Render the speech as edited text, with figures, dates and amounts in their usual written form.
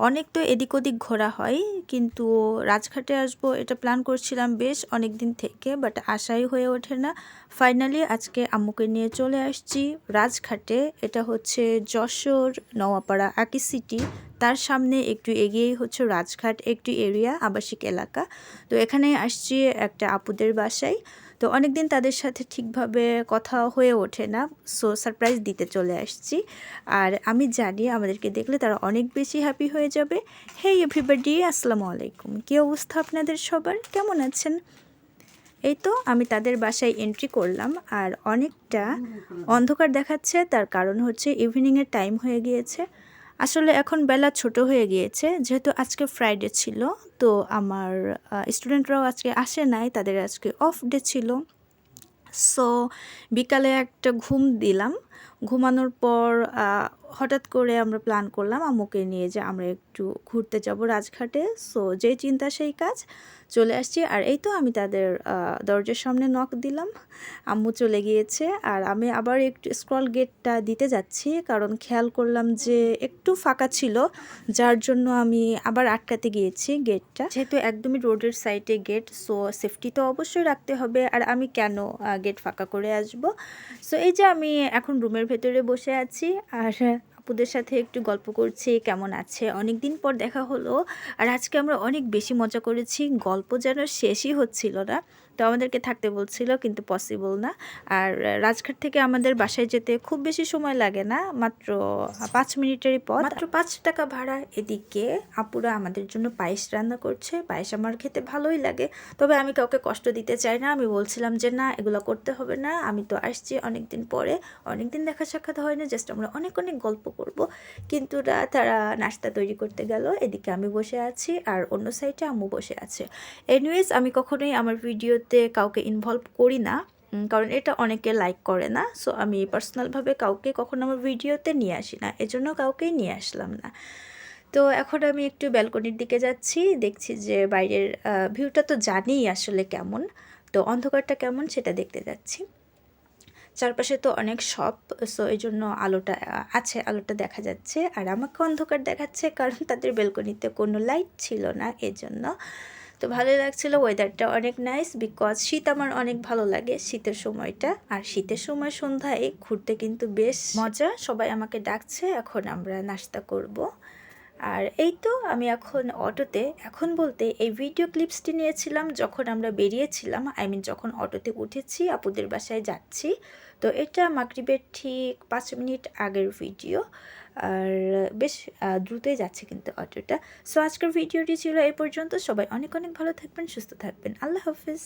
অনেক তো এদিক ওদিক ঘোরা হয়, কিন্তু রাজঘাটে আসবো এটা প্ল্যান করছিলাম বেশ অনেক দিন থেকে, বাট আশাই হয়ে ওঠে না। ফাইনালি আজকে আম্মুকে নিয়ে চলে আসছি রাজঘাটে। এটা হচ্ছে যশোর নওয়াপাড়া আকি সিটি, তার সামনে একটু এগিয়েই হচ্ছে রাজঘাট একটি এরিয়া, আবাসিক এলাকা। তো এখানে আসছি একটা আপুদের বাসায়। তো অনেক দিন তাদের সাথে ঠিকভাবে কথা হয়ে ওঠে না, সো সারপ্রাইজ দিতে চলে আসছি। আর আমি জানি আমাদেরকে দেখলে তারা অনেক বেশি হ্যাপি হয়ে যাবে। হেই এভরিবডি, আসসালামু আলাইকুম। কী অবস্থা আপনাদের সবার, কেমন আছেন? এই তো আমি তাদের বাসায় এন্ট্রি করলাম, আর অনেকটা অন্ধকার দেখাচ্ছে। তার কারণ হচ্ছে ইভিনিংয়ের টাইম হয়ে গিয়েছে। আসলে এখন বেলা ছোট হয়ে গিয়েছে, যেহেতু আজকে ফ্রাইডে ছিল। তো আমার স্টুডেন্টরাও আজকে আসে নাই, তাদের আজকে অফ ডে ছিল। সো বিকালে একটা ঘুম দিলাম। ঘুমানোর পর হঠাৎ করে আমরা প্ল্যান করলাম আম্মুকে নিয়ে যে আমরা একটু ঘুরতে যাব রাজঘাটে। সো যেই চিন্তা সেই কাজ, চলে আসছি। আর এই তো আমি তাদের দরজার সামনে নক দিলাম, আম্মু চলে গিয়েছে। আর আমি আবার একটু স্ক্রল গেটটা দিতে যাচ্ছি, কারণ খেয়াল করলাম যে একটু ফাঁকা ছিল, যার জন্য আমি আবার আটকাতে গিয়েছি গেটটা। যেহেতু একদমই রোডের সাইডে গেট, সো সেফটি তো অবশ্যই রাখতে হবে। আর আমি কেন গেট ফাঁকা করে আসব? সো এই যে আমি এখন রুমের ভেতরে বসে আছি, আর আপুদের সাথে একটু গল্প করছি, কেমন আছে, অনেক দিন পর দেখা হলো। আর আজকে আমরা অনেক বেশি মজা করেছি, গল্প যেন শেষই হচ্ছিল না। তো আমাদেরকে থাকতে বলছিল, কিন্তু পসিবল না। আর রাজঘাট থেকে আমাদের বাসায় যেতে খুব বেশি সময় লাগে না, মাত্র 5 মিনিটেরই পথ, মাত্র 5 টাকা ভাড়া। এদিকে আপুরা আমাদের জন্য পায়েস রান্না করছে। পায়েস আমার খেতে ভালোই লাগে, তবে আমি কাউকে কষ্ট দিতে চাই না। আমি বলছিলাম যে না, এগুলো করতে হবে না, আমি তো আসছি অনেক দিন পরে, অনেক দিন দেখা সাক্ষাৎ হয় না, জাস্ট আমরা অনেক অনেক গল্প করব। কিন্তু তারা নাস্তা তৈরি করতে গেল, এদিকে আমি বসে আছি, আর অন্য সাইডে আম্মু বসে আছে। এনিওয়েজ, আমি কখনোই আমার ভিডিওতে কাউকে ইনভলভ করি না, কারণ এটা অনেকে লাইক করে না। সো আমি পার্সোনালভাবে কাউকে কখনো আমার ভিডিওতে নিয়ে আসি না, এজন্য কাউকেই নিয়ে আসলাম না। তো এখন আমি একটু ব্যালকনির দিকে যাচ্ছি, দেখছি যে বাইরের ভিউটা তো জানিই আসলে কেমন, তো অন্ধকারটা কেমন সেটা দেখতে যাচ্ছি। চারপাশে তো অনেক শপ, সো এই জন্য আলোটা আছে, আলোটা দেখা যাচ্ছে। আর আমাকে অন্ধকার দেখাচ্ছে, কারণ তাদের ব্যালকনিতে কোনো লাইট ছিল না, এজন্য। তো ভালোই লাগছিল, ওয়েদারটা অনেক নাইস, বিকজ শীত আমার অনেক ভালো লাগে, শীতের সময়টা। আর শীতের সময় সন্ধ্যায় ঘুরতে কিন্তু বেশ মজা। সবাই আমাকে ডাকছে, এখন আমরা নাস্তা করব। আর এই তো আমি এখন অটোতে, এখন বলতে এই ভিডিও ক্লিপসটি নিয়েছিলাম যখন আমরা বেরিয়েছিলাম, আই মিন যখন অটোতে উঠেছি আপুদের বাসায় যাচ্ছি। তো এটা মাগরিবের ঠিক 5 মিনিট আগের ভিডিও। আর বেশ দ্রুতই যাচ্ছে কিন্তু অটোটা। সো আজকের ভিডিওটি ছিল এই পর্যন্ত। সবাই অনেক অনেক ভালো থাকবেন, সুস্থ থাকবেন। আল্লাহ হাফিজ।